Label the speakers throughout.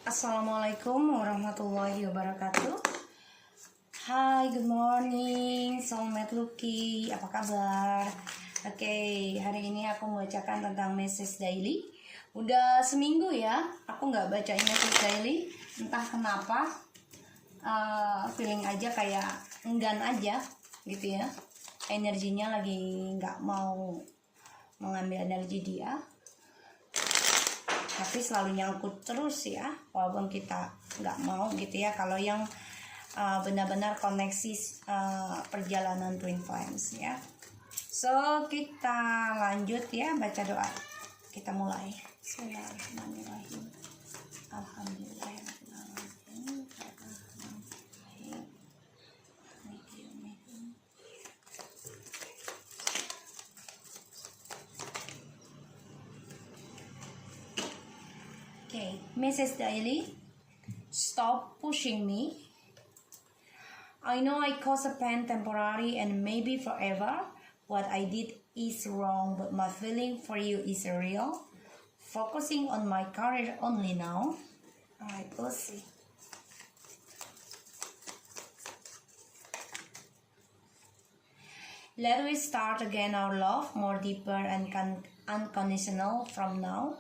Speaker 1: Assalamualaikum warahmatullahi wabarakatuh. Hai, good morning Soulmate Lucky, apa kabar? Oke, hari ini aku membacakan tentang message daily. Udah seminggu ya, aku nggak bacain message daily. Entah kenapa, feeling aja kayak enggan aja gitu ya. Energinya lagi nggak mau mengambil energi dia, tapi selalu nyangkut terus ya, walaupun kita nggak mau gitu ya. Kalau yang benar-benar koneksi perjalanan Twin Flames ya. So kita lanjut ya, baca doa. Kita mulai. Bismillahirrahmanirrahim. Alhamdulillahirrahmanirrahim. Okay, Mrs. Daily, stop pushing me. I know I caused a pain temporary and maybe forever. What I did is wrong, but my feeling for you is real. Focusing on my career only now. Alright, we'll see. Let we start again our love, more deeper and unconditional from now.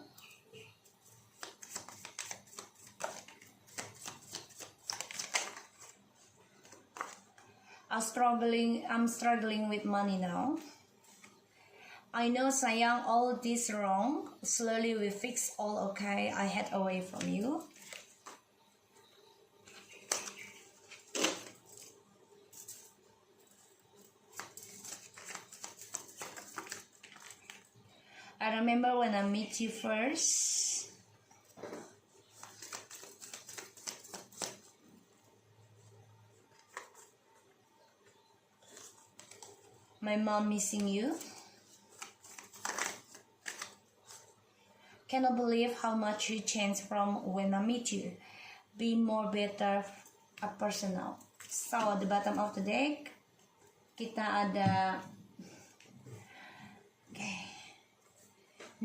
Speaker 1: I'm struggling with money now. I know sayang all this wrong. Slowly we fix all okay. I head away from you. I remember when I met you first. My mom missing you. Cannot believe how much you changed from when I meet you. Be more better a personal. So the bottom of the deck kita ada okay.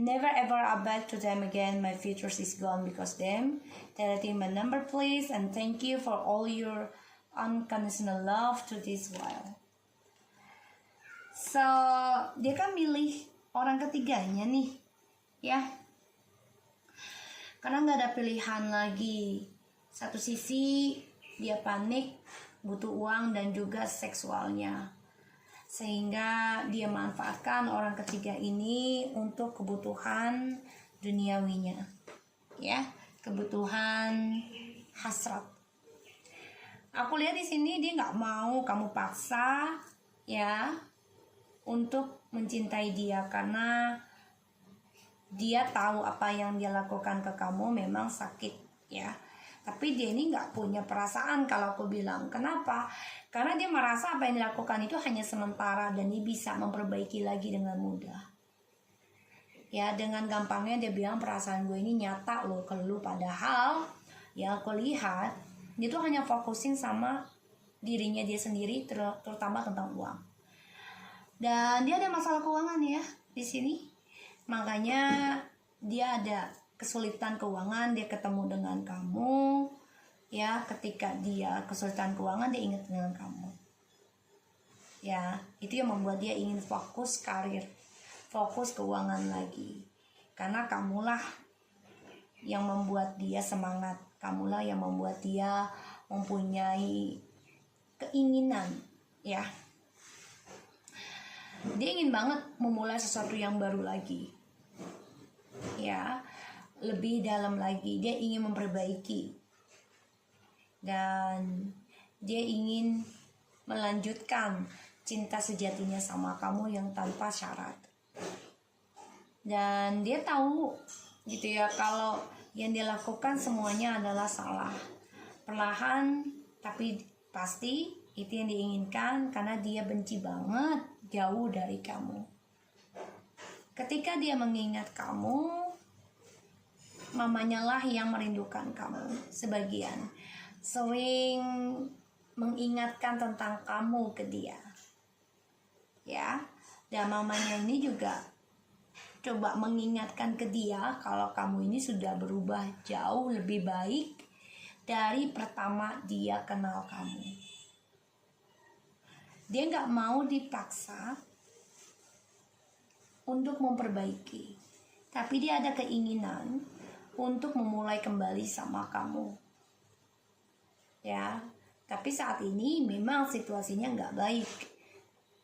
Speaker 1: Never ever I back to them again. My future is gone because them. Teleting my number please, and thank you for all your unconditional love to this while. So, dia kan milih orang ketiganya nih, ya. Karena nggak ada pilihan lagi. Satu sisi dia panik, butuh uang dan juga seksualnya. Sehingga dia manfaatkan orang ketiga ini untuk kebutuhan duniawinya. Ya, kebutuhan hasrat. Aku lihat di sini dia nggak mau kamu paksa, ya, untuk mencintai dia, karena dia tahu apa yang dia lakukan ke kamu memang sakit ya. Tapi dia ini nggak punya perasaan kalau aku bilang. Kenapa? Karena dia merasa apa yang dilakukan itu hanya sementara dan dia bisa memperbaiki lagi dengan mudah. Ya, dengan gampangnya dia bilang perasaan gue ini nyata loh ke lu, padahal yang aku lihat dia tuh hanya fokusin sama dirinya dia sendiri, terutama tentang uang. Dan dia ada masalah keuangan ya di sini. Makanya dia ada kesulitan keuangan, dia ketemu dengan kamu. Ya, ketika dia kesulitan keuangan dia ingat dengan kamu. Ya, itu yang membuat dia ingin fokus karir, fokus keuangan lagi. Karena kamulah yang membuat dia semangat, kamulah yang membuat dia mempunyai keinginan, ya. Dia ingin banget memulai sesuatu yang baru lagi, ya, lebih dalam lagi. Dia ingin memperbaiki dan dia ingin melanjutkan cinta sejatinya sama kamu yang tanpa syarat. Dan dia tahu gitu ya, kalau yang dia lakukan semuanya adalah salah. Perlahan tapi pasti itu yang diinginkan, karena dia benci banget jauh dari kamu. Ketika dia mengingat kamu, mamanya lah yang merindukan kamu sebagian. Sering mengingatkan tentang kamu ke dia. Ya, dan mamanya ini juga coba mengingatkan ke dia kalau kamu ini sudah berubah jauh lebih baik dari pertama dia kenal kamu. Dia nggak mau dipaksa untuk memperbaiki, tapi dia ada keinginan untuk memulai kembali sama kamu. Ya, tapi saat ini memang situasinya nggak baik.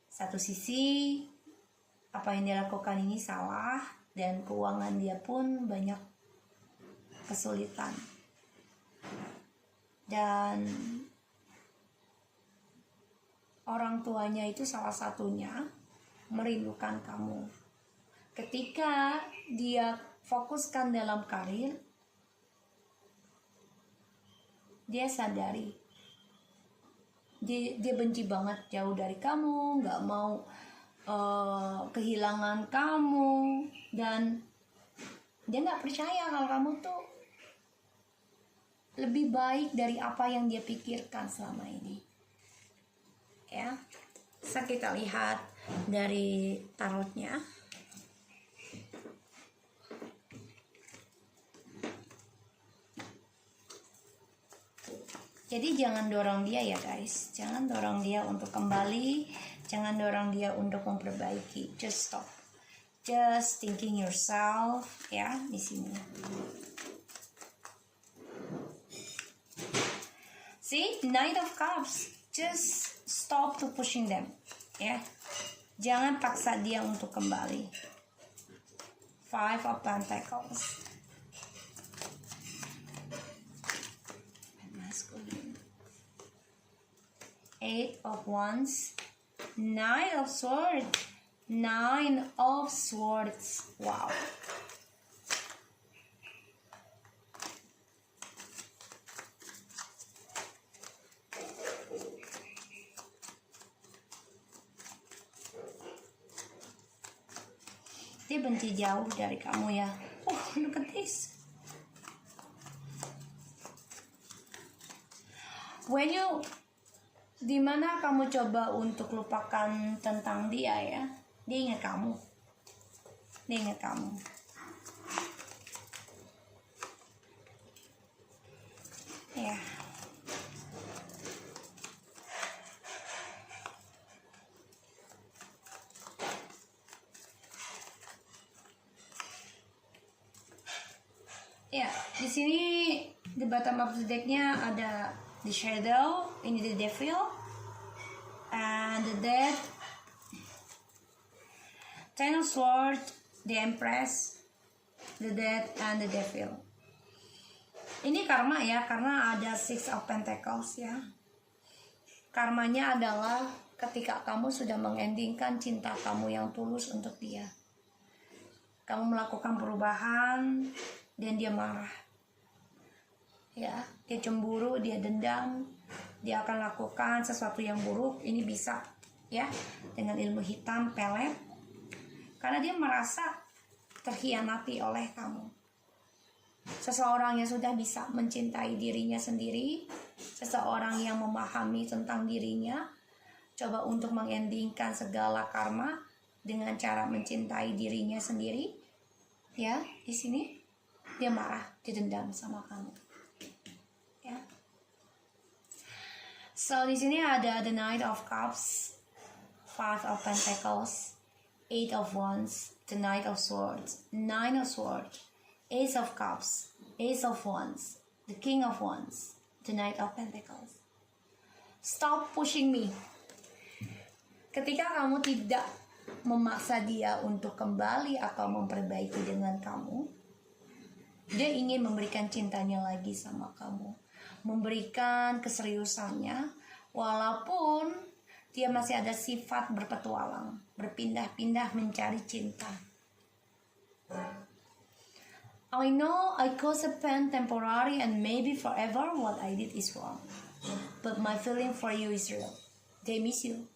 Speaker 1: Satu sisi apa yang dia lakukan ini salah, dan keuangan dia pun banyak kesulitan. Dan orang tuanya itu salah satunya merindukan kamu. Ketika dia fokuskan dalam karir, dia sadari dia benci banget jauh dari kamu, nggak mau kehilangan kamu, dan dia nggak percaya kalau kamu tuh lebih baik dari apa yang dia pikirkan selama ini. Ya, bisa kita lihat dari tarotnya. Jadi jangan dorong dia ya guys, jangan dorong dia untuk kembali, jangan dorong dia untuk memperbaiki. Just stop, just thinking yourself. Ya, di sini. See, Knight of Cups. Just stop to pushing them. Ya, jangan paksa dia untuk kembali. Five of Pentacles. Eight of Wands, Nine of Swords, Nine of Swords. Wow. Dia benci jauh dari kamu ya. Look at this. When you dimana kamu coba untuk lupakan tentang dia ya, dia ingat kamu. Dia ingat kamu. Ya. Ya, di sini di bottom of the decknya ada the Shadow, ini the Devil, and the Death, Ten of Swords, the Empress, the Death, and the Devil. Ini karma ya, karena ada Six of Pentacles ya. Karmanya adalah ketika kamu sudah mengendingkan cinta kamu yang tulus untuk dia. Kamu melakukan perubahan dan dia marah. Ya, dia cemburu, dia dendam, dia akan lakukan sesuatu yang buruk. Ini bisa ya dengan ilmu hitam pelet, karena dia merasa terkhianati oleh kamu. Seseorang yang sudah bisa mencintai dirinya sendiri, seseorang yang memahami tentang dirinya, coba untuk mengendingkan segala karma dengan cara mencintai dirinya sendiri. Ya, di sini dia marah, dia dendam sama kamu. Ya. So di sini ada the Knight of Cups, Five of Pentacles, Eight of Wands, the Knight of Swords, Nine of Swords, Ace of Cups, Ace of Wands, the King of Wands, the Knight of Pentacles. Stop pushing me. Ketika kamu tidak memaksa dia untuk kembali atau memperbaiki dengan kamu, dia ingin memberikan cintanya lagi sama kamu, memberikan keseriusannya, walaupun dia masih ada sifat berpetualang, berpindah-pindah mencari cinta. I know I caused a pain temporary and maybe forever. What I did is wrong, but my feeling for you is real. They miss you.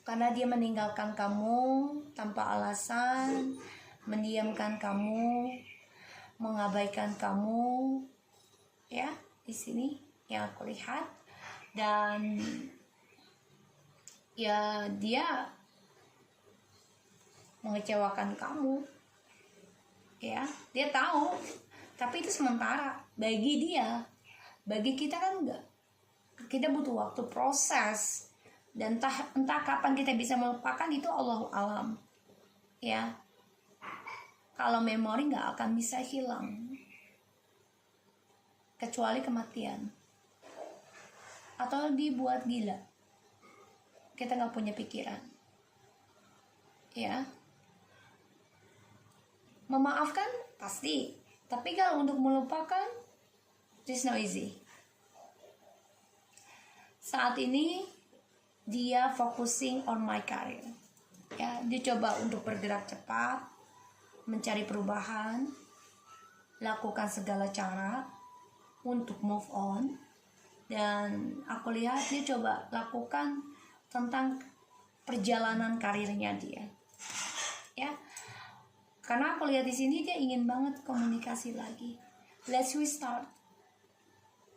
Speaker 1: Karena dia meninggalkan kamu tanpa alasan, mendiamkan kamu, mengabaikan kamu, ya, di sini yang aku lihat. Dan ya, dia mengecewakan kamu, ya dia tahu, tapi itu sementara bagi dia. Bagi kita kan enggak, kita butuh waktu proses, dan entah kapan kita bisa melupakan itu Allahu alam, ya. Kalau memori nggak akan bisa hilang kecuali kematian atau dibuat gila, kita nggak punya pikiran, ya. Memaafkan pasti, tapi kalau untuk melupakan, it's not easy. Saat ini dia focusing on my career, ya. Dia coba untuk bergerak cepat, mencari perubahan, lakukan segala cara untuk move on. Dan aku lihat dia coba lakukan tentang perjalanan karirnya dia, ya. Karena aku lihat di sini dia ingin banget komunikasi lagi. Let's restart.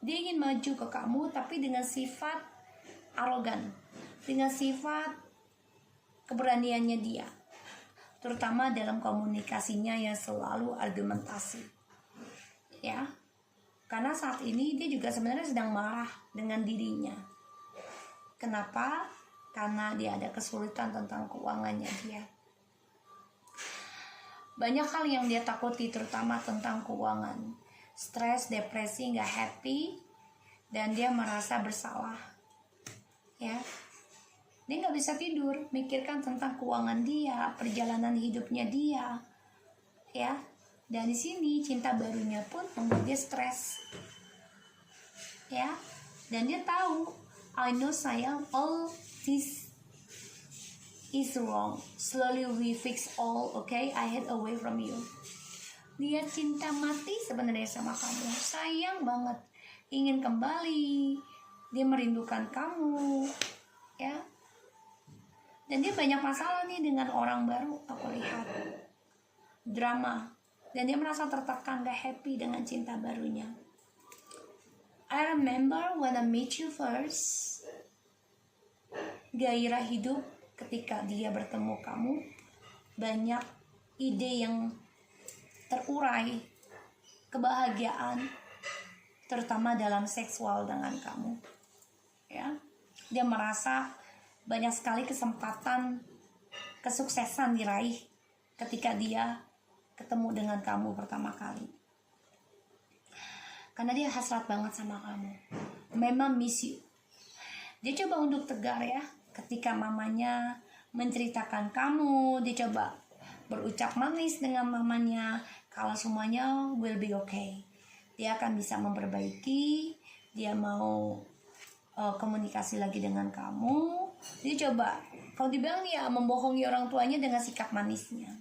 Speaker 1: Dia ingin maju ke kamu, tapi dengan sifat arogan, dengan sifat keberaniannya dia, terutama dalam komunikasinya yang selalu argumentasi, ya. Karena saat ini dia juga sebenarnya sedang marah dengan dirinya. Kenapa? Karena dia ada kesulitan tentang keuangannya dia. Banyak hal yang dia takuti, terutama tentang keuangan. Stres, depresi, gak happy, dan dia merasa bersalah, ya. Dia gak bisa tidur, mikirkan tentang keuangan dia, perjalanan hidupnya dia, ya. Dan di sini cinta barunya pun membuat dia stres, ya. Dan dia tahu, I know sayang, all this is wrong. Slowly we fix all, okay? I hid away from you. Dia cinta mati sebenarnya sama kamu, sayang banget, ingin kembali, dia merindukan kamu, ya. Dan dia banyak masalah nih dengan orang baru, aku lihat drama, dan dia merasa tertekan, gak happy dengan cinta barunya. I remember when I meet you first, gairah hidup ketika dia bertemu kamu, banyak ide yang terurai, kebahagiaan, terutama dalam seksual dengan kamu, ya. Dia merasa banyak sekali kesempatan, kesuksesan diraih ketika dia ketemu dengan kamu pertama kali, karena dia hasrat banget sama kamu, memang miss you. Dia coba untuk tegar, ya. Ketika mamanya menceritakan kamu, dia coba berucap manis dengan mamanya, kalau semuanya will be okay, dia akan bisa memperbaiki, dia mau komunikasi lagi dengan kamu. Dia coba, kalau dibilang dia membohongi orang tuanya dengan sikap manisnya.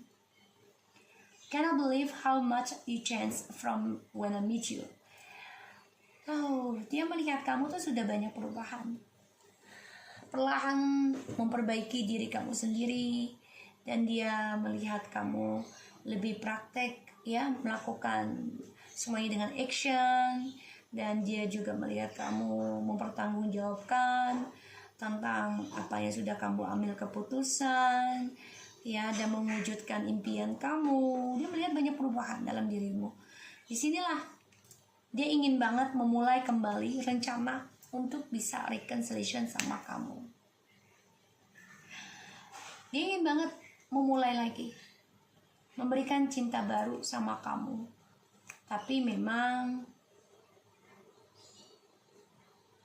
Speaker 1: Cannot believe how much you changed from when I meet you. Oh, dia melihat kamu tuh sudah banyak perubahan, perlahan memperbaiki diri kamu sendiri, dan dia melihat kamu lebih praktek, ya, melakukan semuanya dengan action. Dan dia juga melihat kamu mempertanggungjawabkan tentang apa yang sudah kamu ambil keputusan, ya, dan mewujudkan impian kamu. Dia melihat banyak perubahan dalam dirimu. Disinilah dia ingin banget memulai kembali rencana untuk bisa reconciliation sama kamu. Dia ingin banget memulai lagi, memberikan cinta baru sama kamu. Tapi memang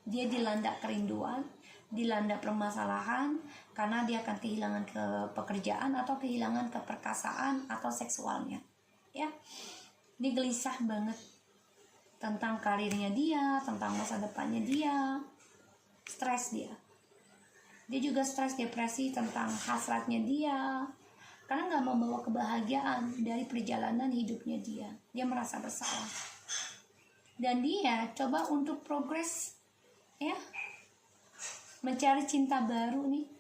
Speaker 1: dia dilanda kerinduan, dilanda permasalahan, karena dia akan kehilangan ke pekerjaan atau kehilangan keperkasaan atau seksualnya, ya. Dia gelisah banget tentang karirnya dia, tentang masa depannya dia, stres dia. Dia juga stres, depresi tentang hasratnya dia, karena gak membawa kebahagiaan dari perjalanan hidupnya dia. Dia merasa bersalah, dan dia coba untuk progres, ya, mencari cinta baru nih,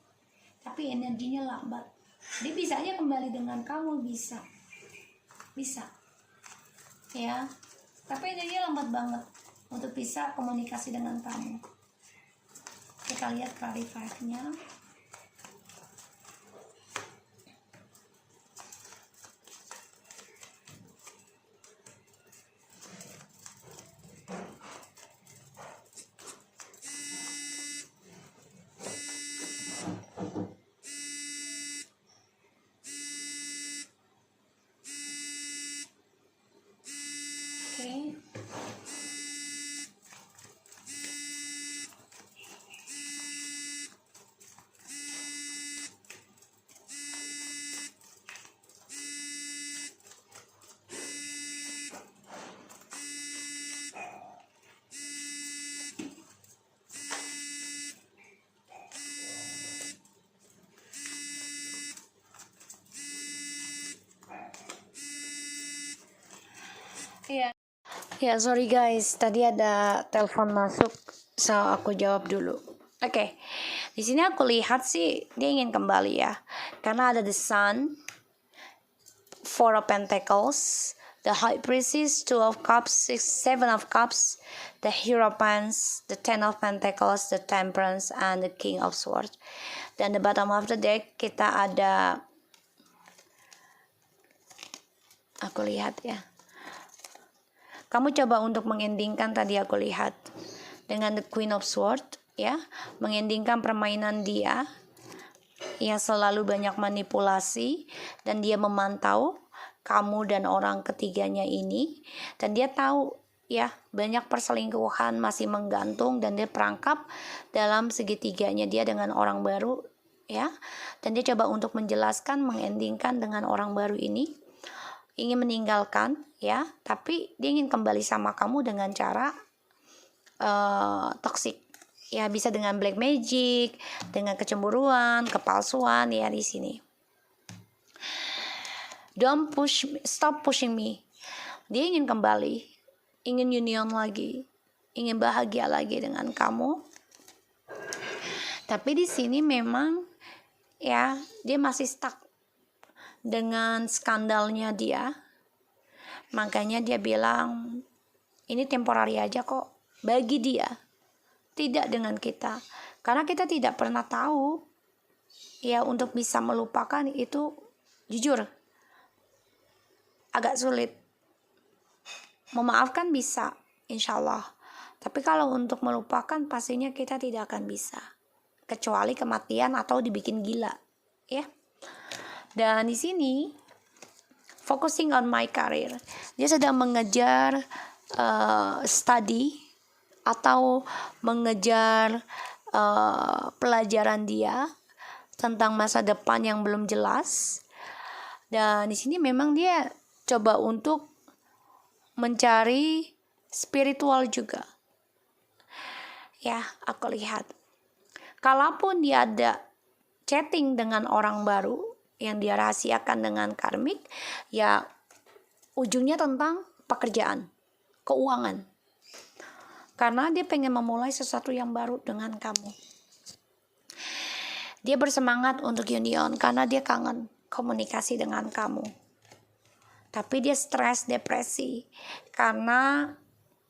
Speaker 1: tapi energinya lambat. Dia bisa aja kembali dengan kamu, bisa, ya, tapi energinya lambat banget untuk bisa komunikasi dengan kamu. Kita lihat clarify-nya. Ya, ya sorry guys, tadi ada telepon masuk, so aku jawab dulu. Oke, di sini aku lihat sih dia ingin kembali ya, karena ada the Sun, Four of Pentacles, the High Priestess, Two of Cups, Seven of Cups, the Hierophant, the Ten of Pentacles, the Temperance, and the King of Swords. Dan the bottom of the deck kita ada, aku lihat ya. Kamu coba untuk mengendingkan tadi aku lihat dengan the Queen of Swords ya, mengendingkan permainan dia yang selalu banyak manipulasi dan dia memantau kamu dan orang ketiganya ini, dan dia tahu ya banyak perselingkuhan masih menggantung dan dia perangkap dalam segitiganya dia dengan orang baru ya, dan dia coba untuk menjelaskan, mengendingkan dengan orang baru ini, ingin meninggalkan ya, tapi dia ingin kembali sama kamu dengan cara toksik ya, bisa dengan black magic, dengan kecemburuan, kepalsuan ya di sini. Don't push me, stop pushing me. Dia ingin kembali, ingin union lagi, ingin bahagia lagi dengan kamu. Tapi di sini memang ya dia masih stuck dengan skandalnya dia. Makanya dia bilang ini temporary aja kok bagi dia, tidak dengan kita, karena kita tidak pernah tahu ya, untuk bisa melupakan itu jujur agak sulit. Memaafkan bisa insya Allah, tapi kalau untuk melupakan pastinya kita tidak akan bisa, kecuali kematian atau dibikin gila ya. Dan di sini focusing on my career, dia sedang mengejar study atau mengejar pelajaran dia tentang masa depan yang belum jelas. Dan di sini memang dia coba untuk mencari spiritual juga ya, aku lihat. Kalaupun dia ada chatting dengan orang baru yang dia rahasiakan dengan karmik ya, ujungnya tentang pekerjaan, keuangan, karena dia pengen memulai sesuatu yang baru dengan kamu. Dia bersemangat untuk union karena dia kangen komunikasi dengan kamu, tapi dia stres, depresi karena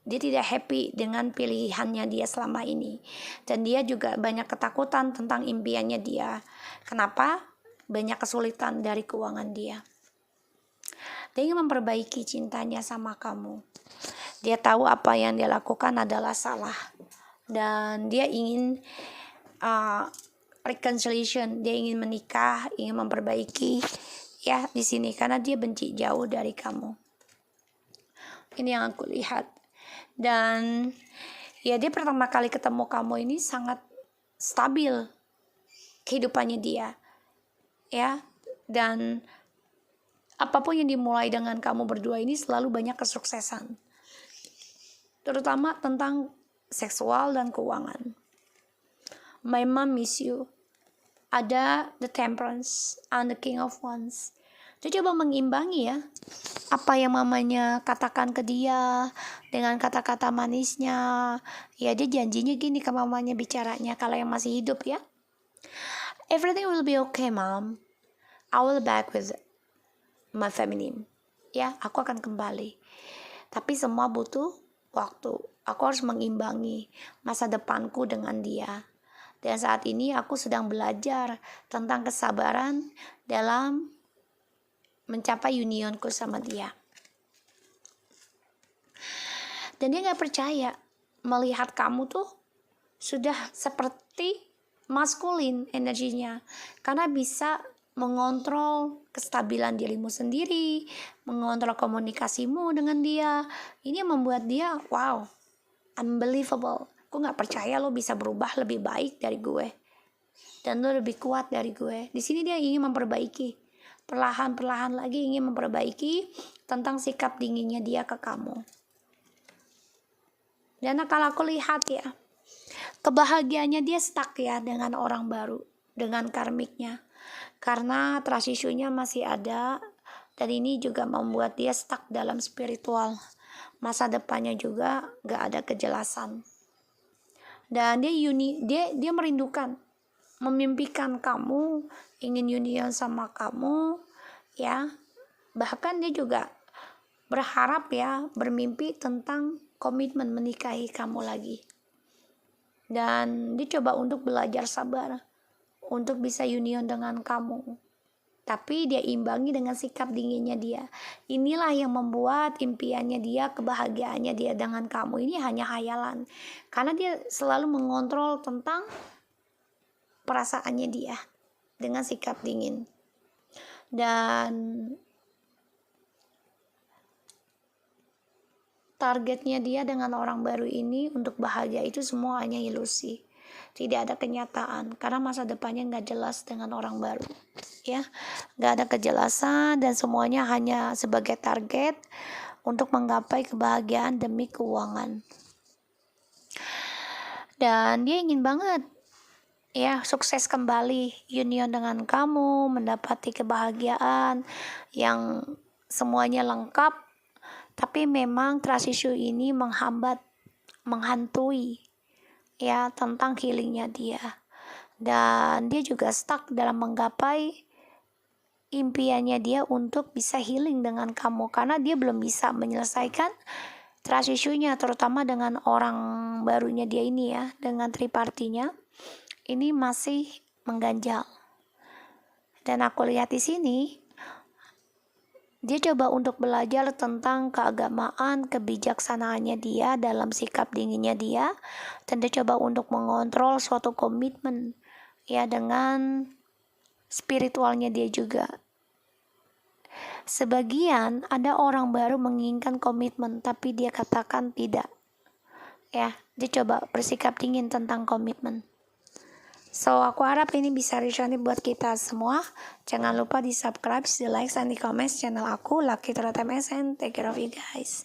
Speaker 1: dia tidak happy dengan pilihannya dia selama ini, dan dia juga banyak ketakutan tentang impiannya dia. Kenapa? Banyak kesulitan dari keuangan dia. Dia ingin memperbaiki cintanya sama kamu. Dia tahu apa yang dia lakukan adalah salah, dan dia ingin reconciliation. Dia ingin menikah, ingin memperbaiki ya di sini, karena dia benci jauh dari kamu. Ini yang aku lihat. Dan ya dia pertama kali ketemu kamu ini sangat stabil kehidupannya dia ya, dan apapun yang dimulai dengan kamu berdua ini selalu banyak kesuksesan, terutama tentang seksual dan keuangan. My mom miss you. Ada the Temperance and the King of Wands. Dia coba mengimbangi ya apa yang mamanya katakan ke dia dengan kata-kata manisnya. Ya dia janjinya gini ke mamanya, bicaranya kalau yang masih hidup ya. Everything will be okay mom. I will back with my feminine. Ya, aku akan kembali. Tapi semua butuh waktu. Aku harus mengimbangi masa depanku dengan dia. Dan saat ini aku sedang belajar tentang kesabaran dalam mencapai unionku sama dia. Dan dia gak percaya melihat kamu tuh sudah seperti maskulin energinya, karena bisa mengontrol kestabilan dirimu sendiri, mengontrol komunikasimu dengan dia. Ini yang membuat dia, wow, unbelievable. Gue gak percaya lo bisa berubah lebih baik dari gue, dan lo lebih kuat dari gue. Di sini dia ingin memperbaiki, perlahan-perlahan lagi ingin memperbaiki tentang sikap dinginnya dia ke kamu. Dan kalau aku lihat ya, kebahagiaannya dia stuck ya dengan orang baru, dengan karmiknya. Karena trust issue-nya masih ada, dan ini juga membuat dia stuck dalam spiritual. Masa depannya juga gak ada kejelasan. Dan dia merindukan, memimpikan kamu, ingin union sama kamu, ya. Bahkan dia juga berharap ya, bermimpi tentang komitmen menikahi kamu lagi. Dan dia coba untuk belajar sabar untuk bisa union dengan kamu, tapi dia imbangi dengan sikap dinginnya dia. Inilah yang membuat impiannya dia, kebahagiaannya dia dengan kamu ini hanya hayalan, karena dia selalu mengontrol tentang perasaannya dia dengan sikap dingin. Dan targetnya dia dengan orang baru ini untuk bahagia itu semua hanya ilusi, tidak ada kenyataan, karena masa depannya gak jelas dengan orang baru ya, gak ada kejelasan, dan semuanya hanya sebagai target untuk menggapai kebahagiaan demi keuangan. Dan dia ingin banget ya sukses kembali union dengan kamu, mendapati kebahagiaan yang semuanya lengkap. Tapi memang trust issue ini menghambat, menghantui ya tentang healingnya dia. Dan dia juga stuck dalam menggapai impiannya dia untuk bisa healing dengan kamu, karena dia belum bisa menyelesaikan trust issue-nya, terutama dengan orang barunya dia ini ya, dengan tripartinya ini masih mengganjal. Dan aku lihat di sini dia coba untuk belajar tentang keagamaan, kebijaksanaannya dia dalam sikap dinginnya dia, dan dia coba untuk mengontrol suatu komitmen ya dengan spiritualnya dia juga. Sebagian ada orang baru menginginkan komitmen, tapi dia katakan tidak ya, dia coba bersikap dingin tentang komitmen. So aku harap ini bisa resonate buat kita semua. Jangan lupa di subscribe, di like, dan di comment channel aku, Lucky Tarot MSN. Take care of you guys.